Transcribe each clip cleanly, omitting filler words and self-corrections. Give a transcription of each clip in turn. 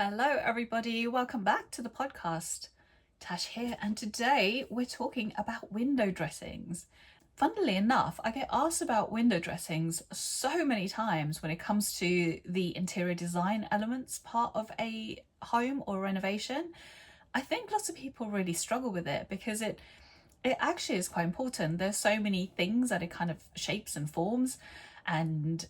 Hello, everybody. Welcome back to the podcast. Tash here, and today we're talking about window dressings. Funnily enough, I get asked about window dressings so many times when it comes to the interior design elements part of a home or renovation. I think lots of people really struggle with it because it actually is quite important. There's so many things that it kind of shapes and forms and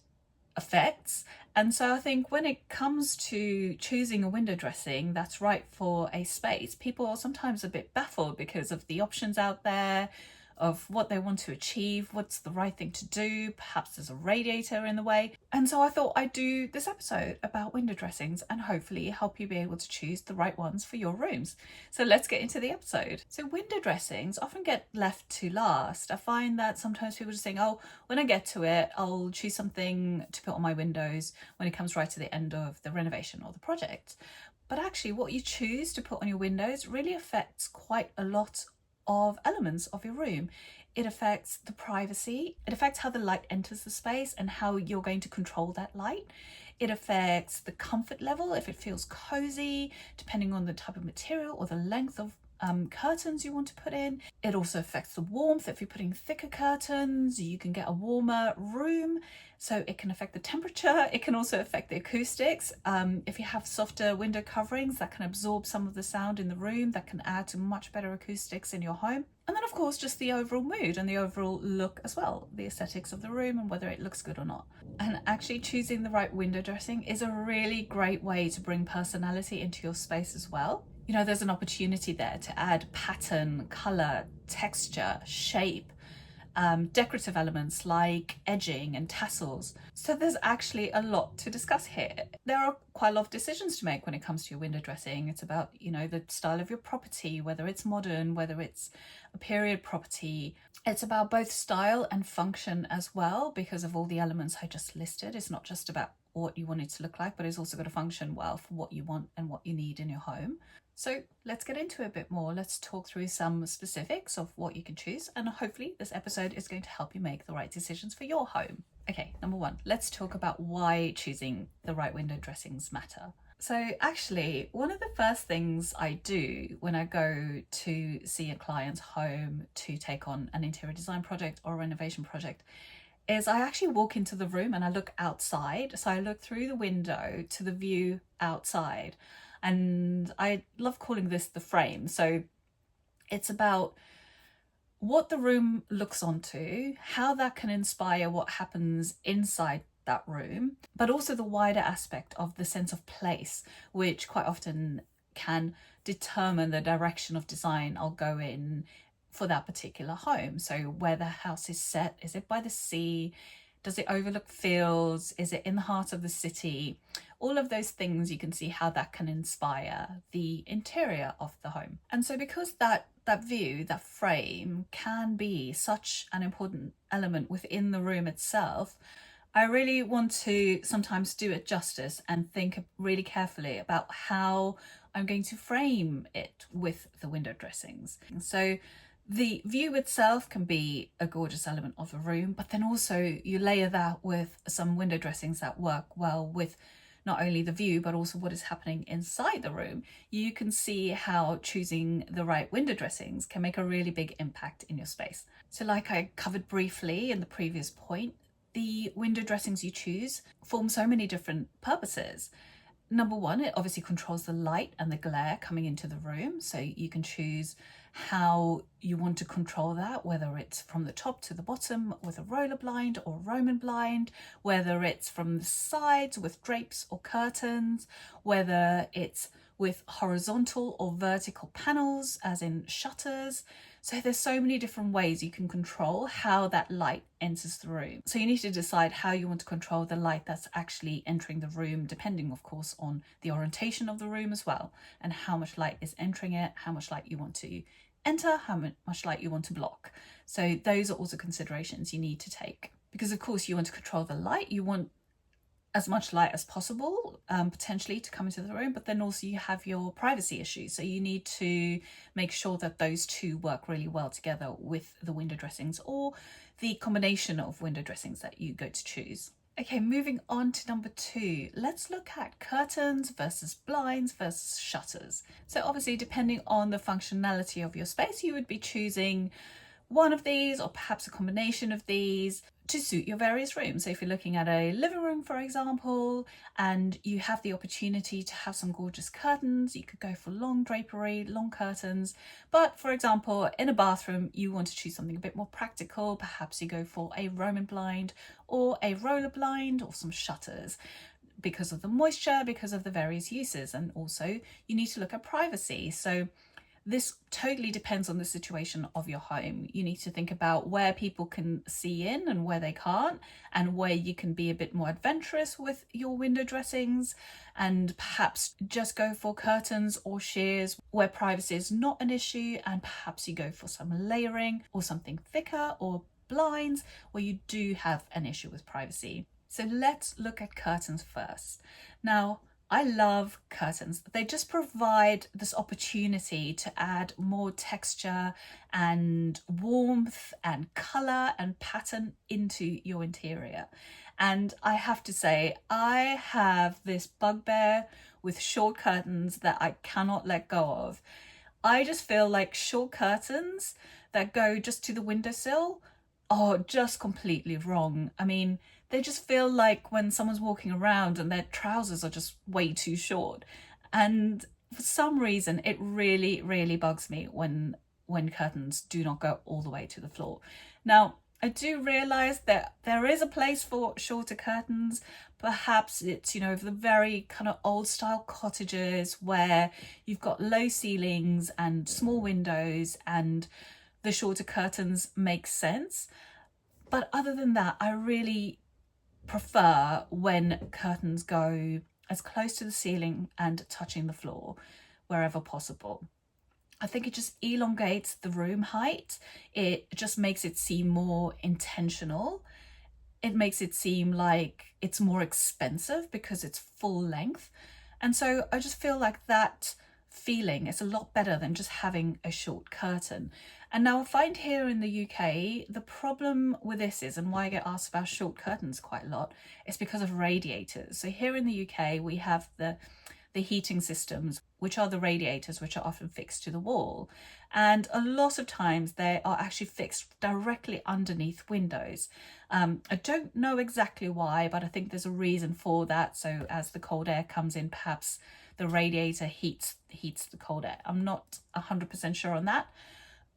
effects. And so I think when it comes to choosing a window dressing that's right for a space, people are sometimes a bit baffled because of the options out there, of what they want to achieve, what's the right thing to do. Perhaps there's a radiator in the way. And so I thought I'd do this episode about window dressings and hopefully help you be able to choose the right ones for your rooms. So let's get into the episode. So window dressings often get left to last. I find that sometimes people just think, oh, when I get to it, I'll choose something to put on my windows when it comes right to the end of the renovation or the project. But actually what you choose to put on your windows really affects quite a lot of elements of your room. It affects the privacy, it affects how the light enters the space and how you're going to control that light. It affects the comfort level, if it feels cozy, depending on the type of material or the length of curtains you want to put in. It also affects the warmth. If you're putting thicker curtains, you can get a warmer room, so it can affect the temperature. It can also affect the acoustics. If you have softer window coverings that can absorb some of the sound in the room, that can add to much better acoustics in your home. And then of course just the overall mood and the overall look as well, the aesthetics of the room and whether it looks good or not. And actually choosing the right window dressing is a really great way to bring personality into your space as well. You know, there's an opportunity there to add pattern, color, texture, shape, decorative elements like edging and tassels. So there's actually a lot to discuss here. There are quite a lot of decisions to make when it comes to your window dressing. It's about, you know, the style of your property, whether it's modern, whether it's a period property. It's about both style and function as well, because of all the elements I just listed. It's not just about what you want it to look like, but it's also got to function well for what you want and what you need in your home. So let's get into it a bit more. Let's talk through some specifics of what you can choose, and hopefully this episode is going to help you make the right decisions for your home. Okay, number one, let's talk about why choosing the right window dressings matter. So actually, one of the first things I do when I go to see a client's home to take on an interior design project or a renovation project is I actually walk into the room and I look outside. So I look through the window to the view outside. And I love calling this the frame. So it's about what the room looks onto, how that can inspire what happens inside that room, but also the wider aspect of the sense of place, which quite often can determine the direction of design I'll go in for that particular home. So where the house is set, is it by the sea? Does it overlook fields? Is it in the heart of the city? All of those things, you can see how that can inspire the interior of the home. And so because that view, that frame can be such an important element within the room itself, I really want to sometimes do it justice and think really carefully about how I'm going to frame it with the window dressings. So the view itself can be a gorgeous element of the room, but then also you layer that with some window dressings that work well with not only the view, but also what is happening inside the room. You can see how choosing the right window dressings can make a really big impact in your space. So like I covered briefly in the previous point, the window dressings you choose form so many different purposes. Number one, it obviously controls the light and the glare coming into the room. So you can choose how you want to control that, whether it's from the top to the bottom with a roller blind or Roman blind, whether it's from the sides with drapes or curtains, whether it's with horizontal or vertical panels, as in shutters. So there's so many different ways you can control how that light enters the room. So you need to decide how you want to control the light that's actually entering the room, depending of course on the orientation of the room as well, and how much light is entering it, how much light you want to enter, how much light you want to block. So those are also considerations you need to take, because of course you want to control the light, you want as much light as possible potentially to come into the room, but then also you have your privacy issues, so you need to make sure that those two work really well together with the window dressings or the combination of window dressings that you go to choose. Okay, moving on to number 2, let's look at curtains versus blinds versus shutters. So obviously, depending on the functionality of your space, you would be choosing one of these or perhaps a combination of these to suit your various rooms. So if you're looking at a living room, for example, and you have the opportunity to have some gorgeous curtains, you could go for long drapery, long curtains. But for example, in a bathroom, you want to choose something a bit more practical. Perhaps you go for a Roman blind or a roller blind or some shutters because of the moisture, because of the various uses. And also you need to look at privacy. So this totally depends on the situation of your home. You need to think about where people can see in and where they can't, and where you can be a bit more adventurous with your window dressings, and perhaps just go for curtains or sheers where privacy is not an issue, and perhaps you go for some layering or something thicker, or blinds where you do have an issue with privacy. So let's look at curtains first. Now, I love curtains. They just provide this opportunity to add more texture and warmth and colour and pattern into your interior. And I have to say, I have this bugbear with short curtains that I cannot let go of. I just feel like short curtains that go just to the windowsill are just completely wrong. I mean, they just feel like when someone's walking around and their trousers are just way too short. And for some reason, it really, really bugs me when curtains do not go all the way to the floor. Now, I do realise that there is a place for shorter curtains. Perhaps it's, for the very kind of old style cottages where you've got low ceilings and small windows, and the shorter curtains make sense. But other than that, I really prefer when curtains go as close to the ceiling and touching the floor wherever possible. I think it just elongates the room height. It just makes it seem more intentional. It makes it seem like it's more expensive because it's full length. And so I just feel like that feeling is a lot better than just having a short curtain. And now I find here in the UK, the problem with this is, and why I get asked about short curtains quite a lot, is because of radiators. So here in the UK, we have the heating systems, which are the radiators, which are often fixed to the wall. And a lot of times they are actually fixed directly underneath windows. I don't know exactly why, but I think there's a reason for that. So as the cold air comes in, perhaps the radiator heats the cold air. I'm not 100% sure on that,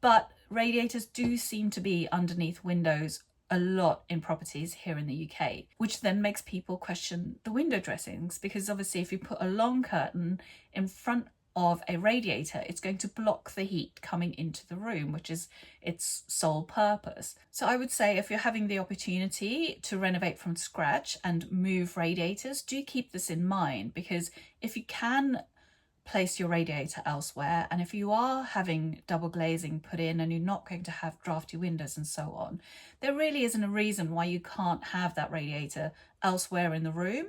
but radiators do seem to be underneath windows a lot in properties here in the UK, which then makes people question the window dressings, because obviously if you put a long curtain in front of a radiator, it's going to block the heat coming into the room, which is its sole purpose. So I would say if you're having the opportunity to renovate from scratch and move radiators, do keep this in mind, because if you can place your radiator elsewhere, and if you are having double glazing put in and you're not going to have drafty windows and so on, there really isn't a reason why you can't have that radiator elsewhere in the room,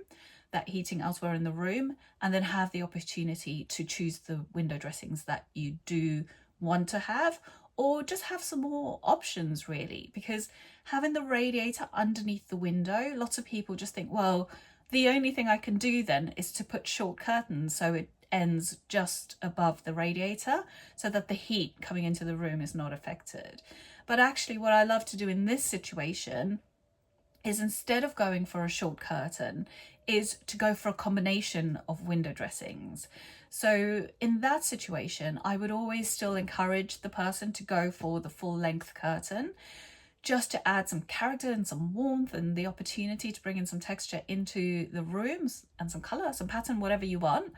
that heating elsewhere in the room, and then have the opportunity to choose the window dressings that you do want to have, or just have some more options really. Because having the radiator underneath the window, lots of people just think, well, the only thing I can do then is to put short curtains so it ends just above the radiator so that the heat coming into the room is not affected. But actually what I love to do in this situation is, instead of going for a short curtain, is to go for a combination of window dressings. So in that situation, I would always still encourage the person to go for the full length curtain, just to add some character and some warmth and the opportunity to bring in some texture into the rooms and some colour, some pattern, whatever you want.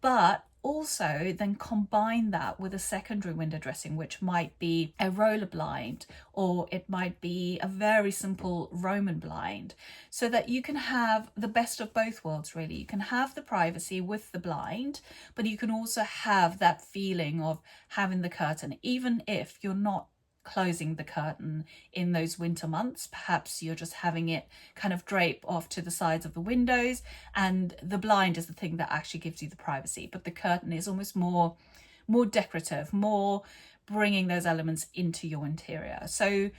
But also then combine that with a secondary window dressing, which might be a roller blind, or it might be a very simple Roman blind, so that you can have the best of both worlds really. You can have the privacy with the blind, but you can also have that feeling of having the curtain, even if you're not closing the curtain in those winter months. Perhaps you're just having it kind of drape off to the sides of the windows, and the blind is the thing that actually gives you the privacy, but the curtain is almost more decorative, more bringing those elements into your interior. So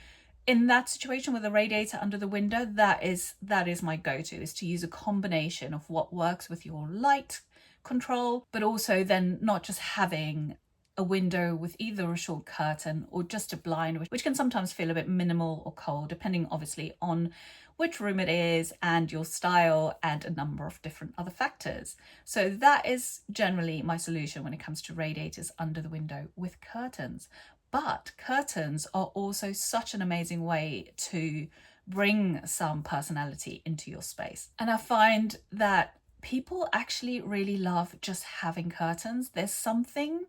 in that situation with a radiator under the window, that is my go-to, is to use a combination of what works with your light control, but also then not just having a window with either a short curtain or just a blind, which can sometimes feel a bit minimal or cold, depending obviously on which room it is and your style and a number of different other factors. So that is generally my solution when it comes to radiators under the window with curtains. But curtains are also such an amazing way to bring some personality into your space. And I find that people actually really love just having curtains. There's something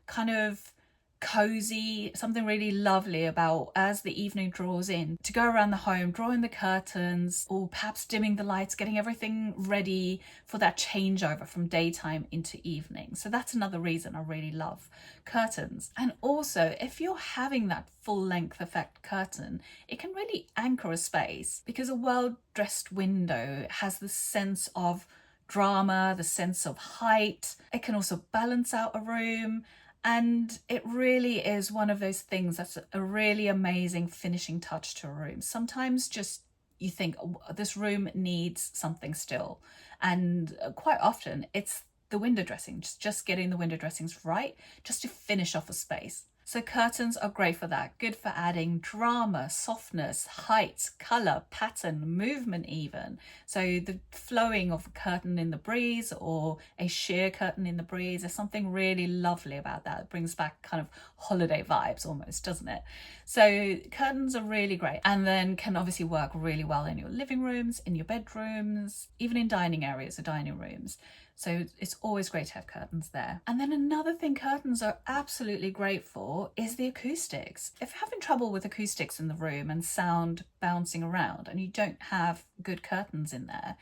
kind of cozy, something really lovely about, as the evening draws in, to go around the home, drawing the curtains, or perhaps dimming the lights, getting everything ready for that changeover from daytime into evening. So that's another reason I really love curtains. And also, if you're having that full length effect curtain, it can really anchor a space, because a well-dressed window has the sense of drama, the sense of height. It can also balance out a room. And it really is one of those things that's a really amazing finishing touch to a room. Sometimes just you think, oh, this room needs something still. And quite often it's the window dressing, just getting the window dressings right, just to finish off a space. So curtains are great for that. Good for adding drama, softness, height, colour, pattern, movement even. So the flowing of a curtain in the breeze or a sheer curtain in the breeze, there's something really lovely about that. It brings back kind of holiday vibes almost, doesn't it? So curtains are really great, and then can obviously work really well in your living rooms, in your bedrooms, even in dining areas or dining rooms. So it's always great to have curtains there. And then another thing curtains are absolutely great for is the acoustics. If you're having trouble with acoustics in the room and sound bouncing around and you don't have good curtains in there,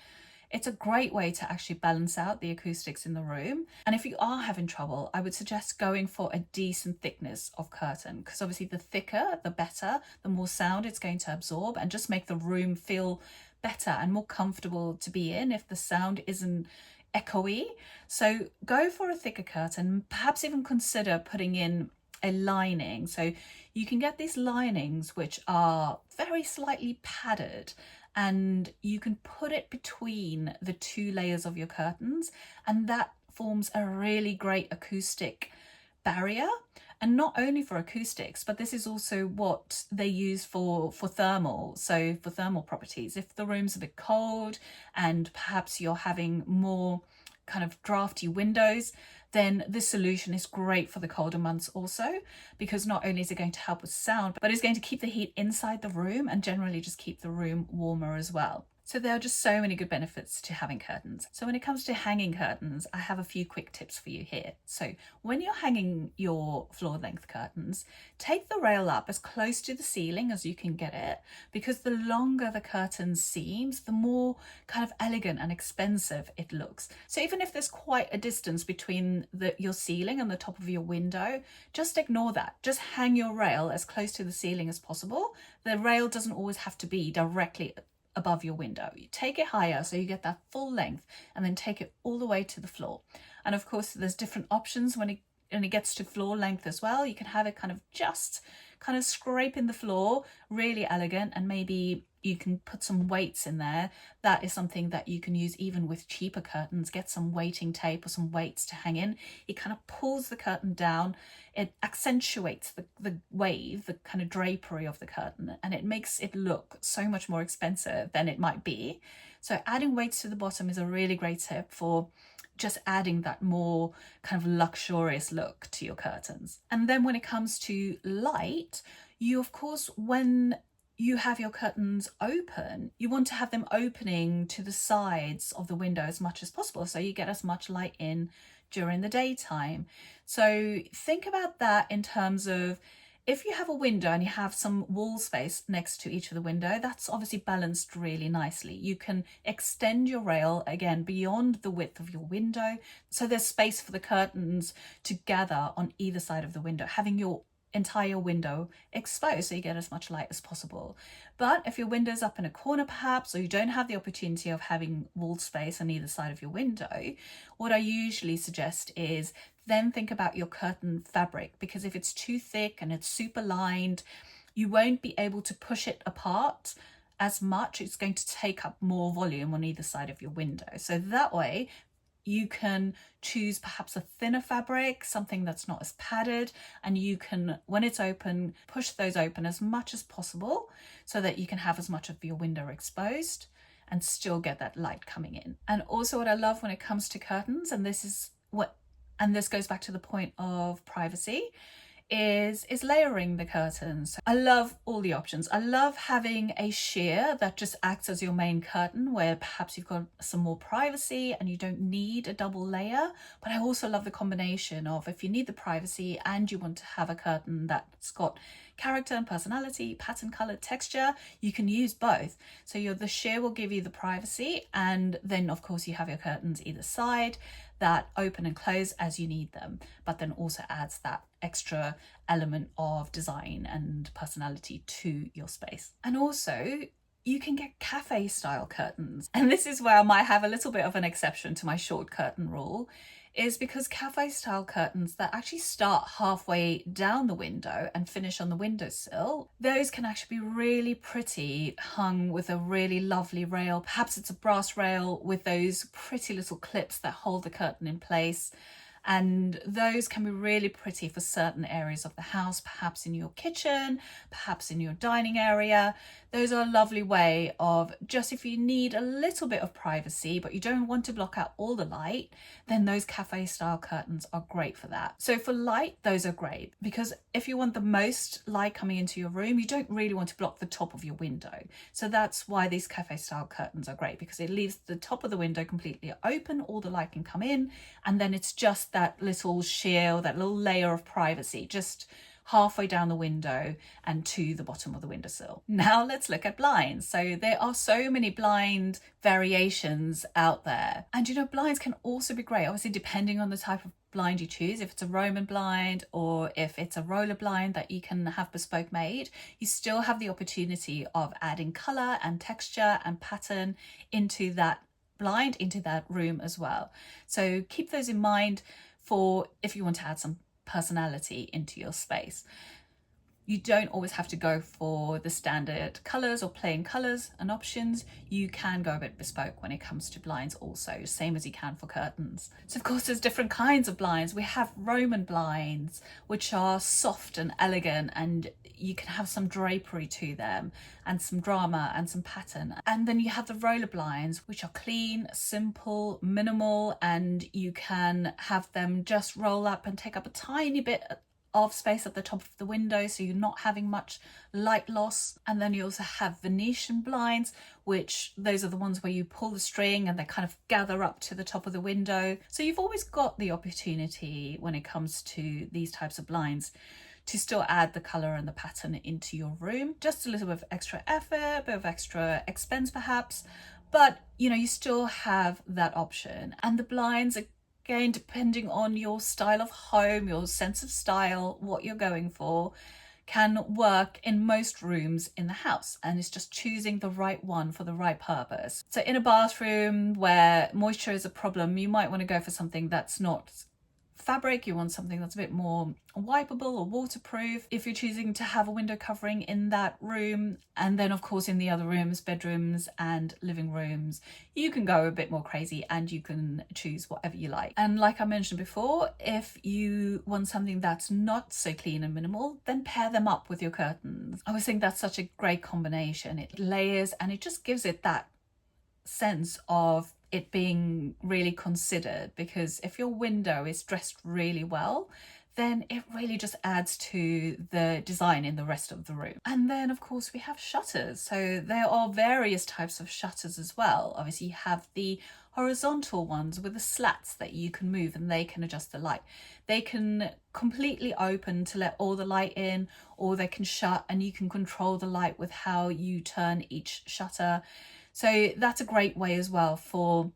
it's a great way to actually balance out the acoustics in the room. And if you are having trouble, I would suggest going for a decent thickness of curtain, because obviously the thicker, the better, the more sound it's going to absorb and just make the room feel better and more comfortable to be in if the sound isn't echoey. So go for a thicker curtain, perhaps even consider putting in a lining. So you can get these linings which are very slightly padded, and you can put it between the two layers of your curtains, and that forms a really great acoustic barrier. And not only for acoustics, but this is also what they use for thermal. So for thermal properties, if the room's a bit cold and perhaps you're having more kind of drafty windows, then this solution is great for the colder months also, because not only is it going to help with sound, but it's going to keep the heat inside the room and generally just keep the room warmer as well. So there are just so many good benefits to having curtains. So when it comes to hanging curtains, I have a few quick tips for you here. So when you're hanging your floor length curtains, take the rail up as close to the ceiling as you can get it, because the longer the curtain seams, the more kind of elegant and expensive it looks. So even if there's quite a distance between your ceiling and the top of your window, just ignore that. Just hang your rail as close to the ceiling as possible. The rail doesn't always have to be directly above your window. You take it higher so you get that full length, and then take it all the way to the floor. And of course there's different options when it gets to floor length as well. You can have it kind of scraping the floor, really elegant, and maybe you can put some weights in there. That is something that you can use even with cheaper curtains. Get some weighting tape or some weights to hang in. It kind of pulls the curtain down. It accentuates the wave, the kind of drapery of the curtain, and it makes it look so much more expensive than it might be. So adding weights to the bottom is a really great tip for just adding that more kind of luxurious look to your curtains. And then when it comes to light, you of course, when you have your curtains open, you want to have them opening to the sides of the window as much as possible, so you get as much light in during the daytime. So think about that in terms of, if you have a window and you have some wall space next to each of the window, that's obviously balanced really nicely. You can extend your rail again beyond the width of your window, so there's space for the curtains to gather on either side of the window, having your entire window exposed so you get as much light as possible. But if your window's up in a corner perhaps, or you don't have the opportunity of having wall space on either side of your window, what I usually suggest is then think about your curtain fabric, because if it's too thick and it's super lined, you won't be able to push it apart as much. It's going to take up more volume on either side of your window. So that way you can choose perhaps a thinner fabric, something that's not as padded, and you can, when it's open, push those open as much as possible so that you can have as much of your window exposed and still get that light coming in. And also what I love when it comes to curtains, and this goes back to the point of privacy, is layering the curtains. I love all the options. I love having a sheer that just acts as your main curtain, where perhaps you've got some more privacy and you don't need a double layer. But I also love the combination of, if you need the privacy and you want to have a curtain that's got character and personality, pattern, color, texture, you can use both. So the sheer will give you the privacy, and then of course you have your curtains either side that open and close as you need them, but then also adds that extra element of design and personality to your space. And also you can get cafe style curtains. And this is where I might have a little bit of an exception to my short curtain rule, is because cafe style curtains that actually start halfway down the window and finish on the windowsill, those can actually be really pretty, hung with a really lovely rail. Perhaps it's a brass rail with those pretty little clips that hold the curtain in place. And those can be really pretty for certain areas of the house, perhaps in your kitchen, perhaps in your dining area. Those are a lovely way of, just if you need a little bit of privacy, but you don't want to block out all the light, then those cafe style curtains are great for that. So for light, those are great, because if you want the most light coming into your room, you don't really want to block the top of your window. So that's why these cafe style curtains are great, because it leaves the top of the window completely open, all the light can come in, and then it's just that little sheer, that little layer of privacy, just halfway down the window and to the bottom of the windowsill. Now let's look at blinds. So there are so many blind variations out there. And blinds can also be great, obviously depending on the type of blind you choose. If it's a Roman blind or if it's a roller blind that you can have bespoke made, you still have the opportunity of adding colour and texture and pattern into that blind, into that room as well. So keep those in mind for if you want to add some personality into your space. You don't always have to go for the standard colours or plain colours and options. You can go a bit bespoke when it comes to blinds also, same as you can for curtains. So of course there's different kinds of blinds. We have Roman blinds, which are soft and elegant, and you can have some drapery to them and some drama and some pattern. And then you have the roller blinds, which are clean, simple, minimal, and you can have them just roll up and take up a tiny bit of space at the top of the window, so you're not having much light loss. And then you also have Venetian blinds, which those are the ones where you pull the string and they kind of gather up to the top of the window. So you've always got the opportunity when it comes to these types of blinds to still add the colour and the pattern into your room. Just a little bit of extra effort, a bit of extra expense perhaps, but you still have that option. And the blinds, again, depending on your style of home, your sense of style, what you're going for, can work in most rooms in the house, and it's just choosing the right one for the right purpose. So in a bathroom where moisture is a problem, you might want to go for something that's not fabric. You want something that's a bit more wipeable or waterproof if you're choosing to have a window covering in that room. And then of course in the other rooms, bedrooms and living rooms, you can go a bit more crazy and you can choose whatever you like. And like I mentioned before, if you want something that's not so clean and minimal, then pair them up with your curtains. I always think that's such a great combination. It layers and it just gives it that sense of it being really considered, because if your window is dressed really well, then it really just adds to the design in the rest of the room. And then of course we have shutters. So there are various types of shutters as well. Obviously you have the horizontal ones with the slats that you can move and they can adjust the light. They can completely open to let all the light in, or they can shut and you can control the light with how you turn each shutter. So that's a great way as well for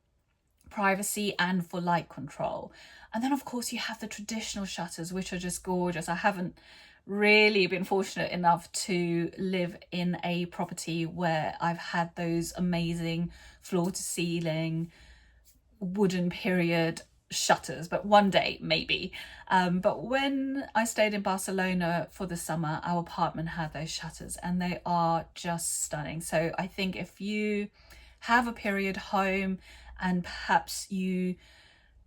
privacy and for light control. And then of course you have the traditional shutters, which are just gorgeous. I haven't really been fortunate enough to live in a property where I've had those amazing floor to ceiling wooden period shutters, but one day maybe. But when I stayed in Barcelona for the summer, our apartment had those shutters and they are just stunning. So I think if you have a period home and perhaps you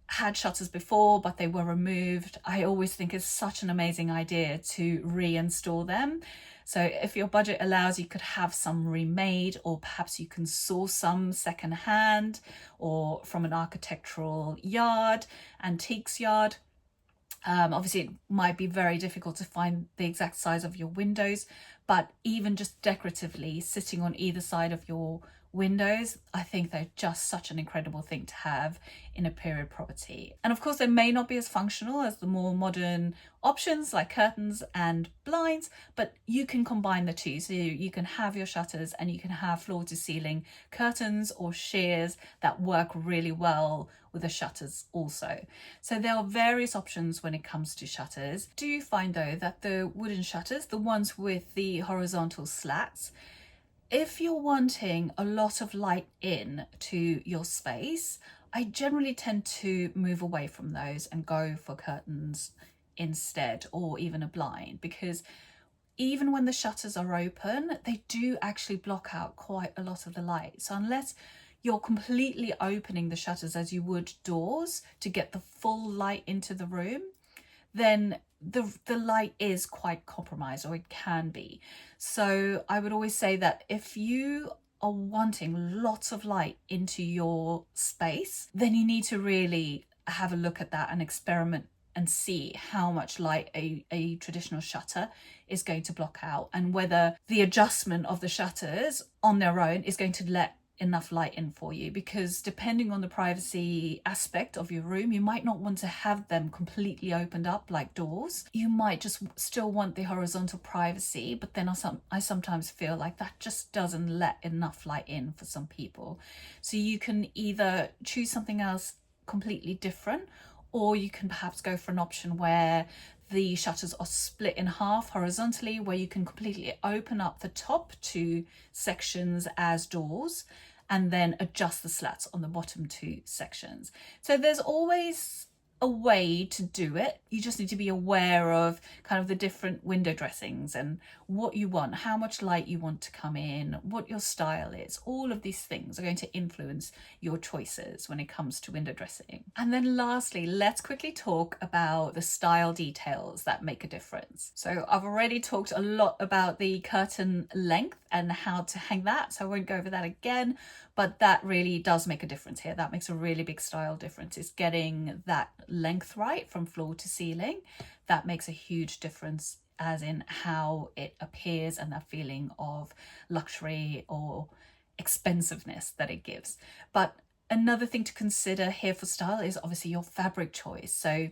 had shutters before but they were removed, I always think it's such an amazing idea to reinstall them. So if your budget allows, you could have some remade, or perhaps you can source some secondhand or from an architectural yard, antiques yard. Obviously, it might be very difficult to find the exact size of your windows, but even just decoratively sitting on either side of your windows, I think they're just such an incredible thing to have in a period property. And of course, they may not be as functional as the more modern options like curtains and blinds, but you can combine the two. So you can have your shutters and you can have floor to ceiling curtains or sheers that work really well with the shutters also. So there are various options when it comes to shutters. Do you find though that the wooden shutters, the ones with the horizontal slats, if you're wanting a lot of light in to your space, I generally tend to move away from those and go for curtains instead, or even a blind, because even when the shutters are open, they do actually block out quite a lot of the light. So unless you're completely opening the shutters as you would doors to get the full light into the room, then the light is quite compromised, or it can be. So I would always say that if you are wanting lots of light into your space, then you need to really have a look at that and experiment and see how much light a traditional shutter is going to block out, and whether the adjustment of the shutters on their own is going to let enough light in for you. Because depending on the privacy aspect of your room, you might not want to have them completely opened up like doors. You might just still want the horizontal privacy, but then I sometimes feel like that just doesn't let enough light in for some people. So you can either choose something else completely different, or you can perhaps go for an option where the shutters are split in half horizontally, where you can completely open up the top two sections as doors and then adjust the slats on the bottom two sections. So there's always a way to do it. You just need to be aware of kind of the different window dressings and what you want, how much light you want to come in, what your style is. All of these things are going to influence your choices when it comes to window dressing. And then lastly, let's quickly talk about the style details that make a difference. So I've already talked a lot about the curtain length and how to hang that, so I won't go over that again, but that really does make a difference here. That makes a really big style difference. It's getting that length right from floor to ceiling. That makes a huge difference, as in how it appears and that feeling of luxury or expensiveness that it gives. But another thing to consider here for style is obviously your fabric choice. So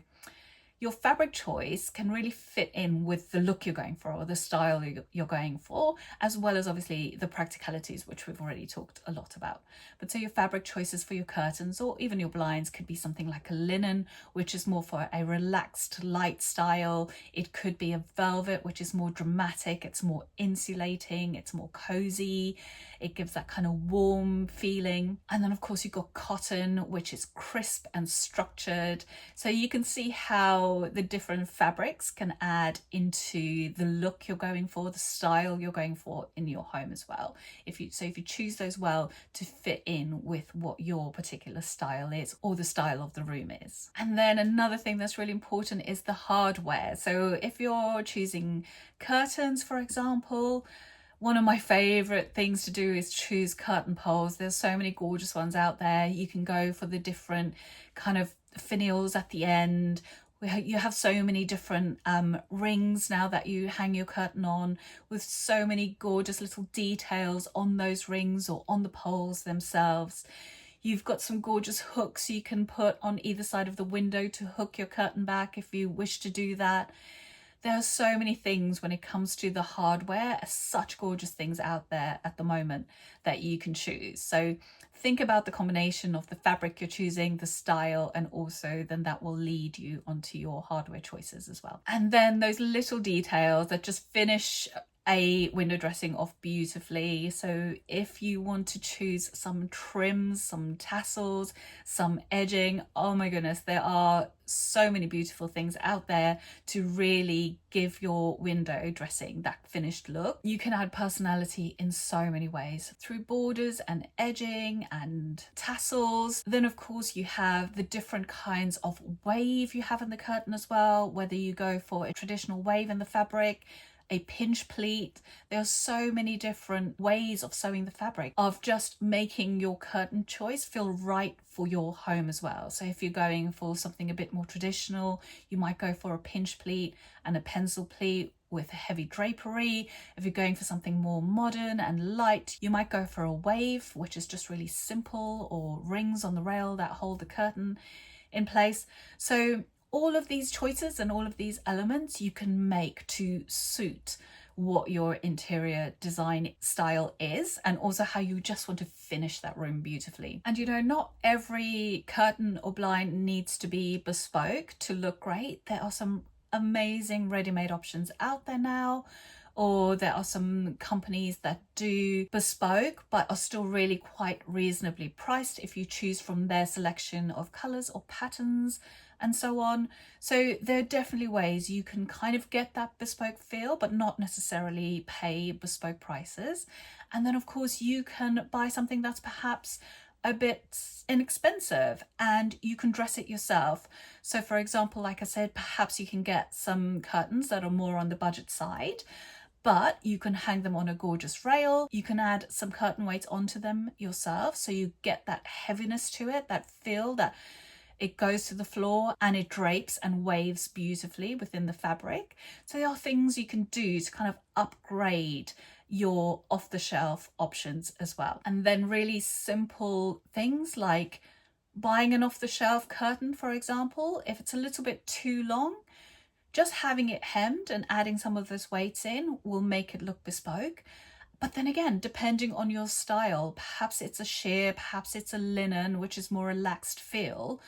your fabric choice can really fit in with the look you're going for or the style you're going for, as well as obviously the practicalities, which we've already talked a lot about. But so your fabric choices for your curtains or even your blinds could be something like a linen, which is more for a relaxed light style. It could be a velvet, which is more dramatic, it's more insulating, it's more cozy, it gives that kind of warm feeling. And then of course you've got cotton, which is crisp and structured. So you can see how the different fabrics can add into the look you're going for, the style you're going for in your home as well. If you choose those well to fit in with what your particular style is or the style of the room is. And then another thing that's really important is the hardware. So if you're choosing curtains, for example, one of my favorite things to do is choose curtain poles. There's so many gorgeous ones out there. You can go for the different kind of finials at the end. You have so many different rings now that you hang your curtain on, with so many gorgeous little details on those rings or on the poles themselves. You've got some gorgeous hooks you can put on either side of the window to hook your curtain back if you wish to do that. There are so many things when it comes to the hardware, such gorgeous things out there at the moment that you can choose. So think about the combination of the fabric you're choosing, the style, and also then that will lead you onto your hardware choices as well. And then those little details that just finish a window dressing off beautifully. So if you want to choose some trims, some tassels, some edging, oh my goodness, there are so many beautiful things out there to really give your window dressing that finished look. You can add personality in so many ways through borders and edging and tassels. Then of course you have the different kinds of wave you have in the curtain as well, whether you go for a traditional wave in the fabric, a pinch pleat. There are so many different ways of sewing the fabric, of just making your curtain choice feel right for your home as well. So if you're going for something a bit more traditional, you might go for a pinch pleat and a pencil pleat with a heavy drapery. If you're going for something more modern and light, you might go for a wave, which is just really simple, or rings on the rail that hold the curtain in place. So all of these choices and all of these elements you can make to suit what your interior design style is, and also how you just want to finish that room beautifully. And you know, not every curtain or blind needs to be bespoke to look great. There are some amazing ready-made options out there now, or there are some companies that do bespoke but are still really quite reasonably priced if you choose from their selection of colors or patterns and so on. So there are definitely ways you can kind of get that bespoke feel, but not necessarily pay bespoke prices. And then of course you can buy something that's perhaps a bit inexpensive and you can dress it yourself. So for example, like I said, perhaps you can get some curtains that are more on the budget side, but you can hang them on a gorgeous rail. You can add some curtain weights onto them yourself, so you get that heaviness to it, that feel that it goes to the floor and it drapes and waves beautifully within the fabric. So there are things you can do to kind of upgrade your off-the-shelf options as well. And then really simple things like buying an off-the-shelf curtain, for example. If it's a little bit too long, just having it hemmed and adding some of those weights in will make it look bespoke. But then again, depending on your style, perhaps it's a sheer, perhaps it's a linen, which is more relaxed feel.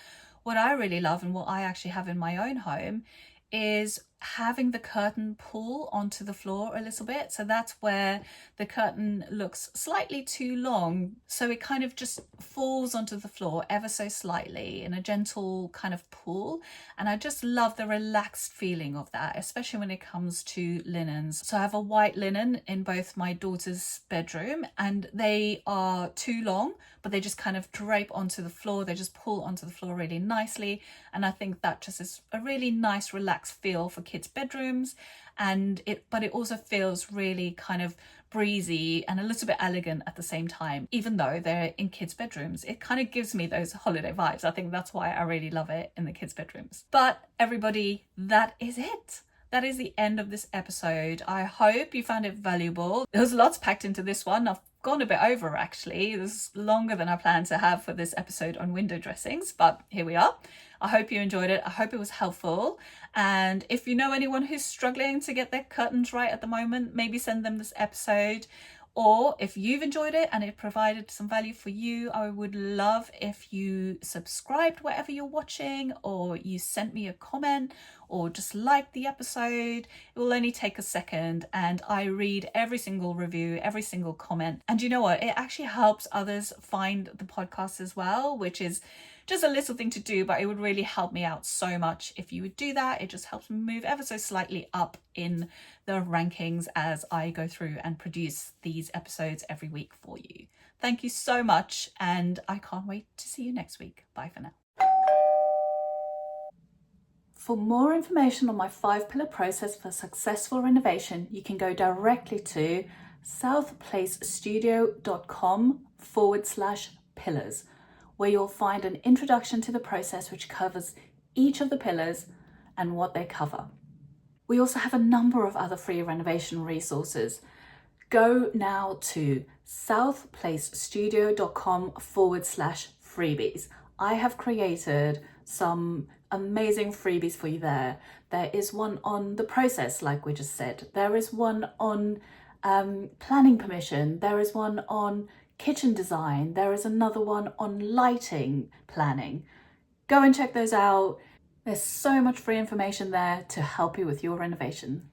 What I really love, and what I actually have in my own home, is having the curtain pull onto the floor a little bit. So that's where the curtain looks slightly too long, so it kind of just falls onto the floor ever so slightly in a gentle kind of pull. And I just love the relaxed feeling of that, especially when it comes to linens. So I have a white linen in both my daughter's bedroom, and they are too long, but they just kind of drape onto the floor. They just pull onto the floor really nicely. And I think that just is a really nice relaxed feel for kids' bedrooms, but it also feels really kind of breezy and a little bit elegant at the same time. Even though they're in kids' bedrooms, it kind of gives me those holiday vibes. I think that's why I really love it in the kids' bedrooms. But everybody, that is it. That is the end of this episode. I hope you found it valuable. There was lots packed into this one. I've gone a bit over actually. It was longer than I planned to have for this episode on window dressings, but here we are. I hope you enjoyed it. I hope it was helpful. And if you know anyone who's struggling to get their curtains right at the moment, maybe send them this episode. Or if you've enjoyed it and it provided some value for you, I would love if you subscribed wherever you're watching, or you sent me a comment, or just liked the episode. It will only take a second, and I read every single review, every single comment. And you know what? It actually helps others find the podcast as well, which is just a little thing to do, but it would really help me out so much if you would do that. It just helps me move ever so slightly up in the rankings as I go through and produce these episodes every week for you. Thank you so much, and I can't wait to see you next week. Bye for now. For more information on my 5-pillar process for successful renovation, you can go directly to southplacestudio.com/pillars, where you'll find an introduction to the process which covers each of the pillars and what they cover. We also have a number of other free renovation resources. Go now to southplacestudio.com/freebies. I have created some amazing freebies for you there. There is one on the process, like we just said. There is one on planning permission. There is one on kitchen design. There is another one on lighting planning. Go and check those out. There's so much free information there to help you with your renovation.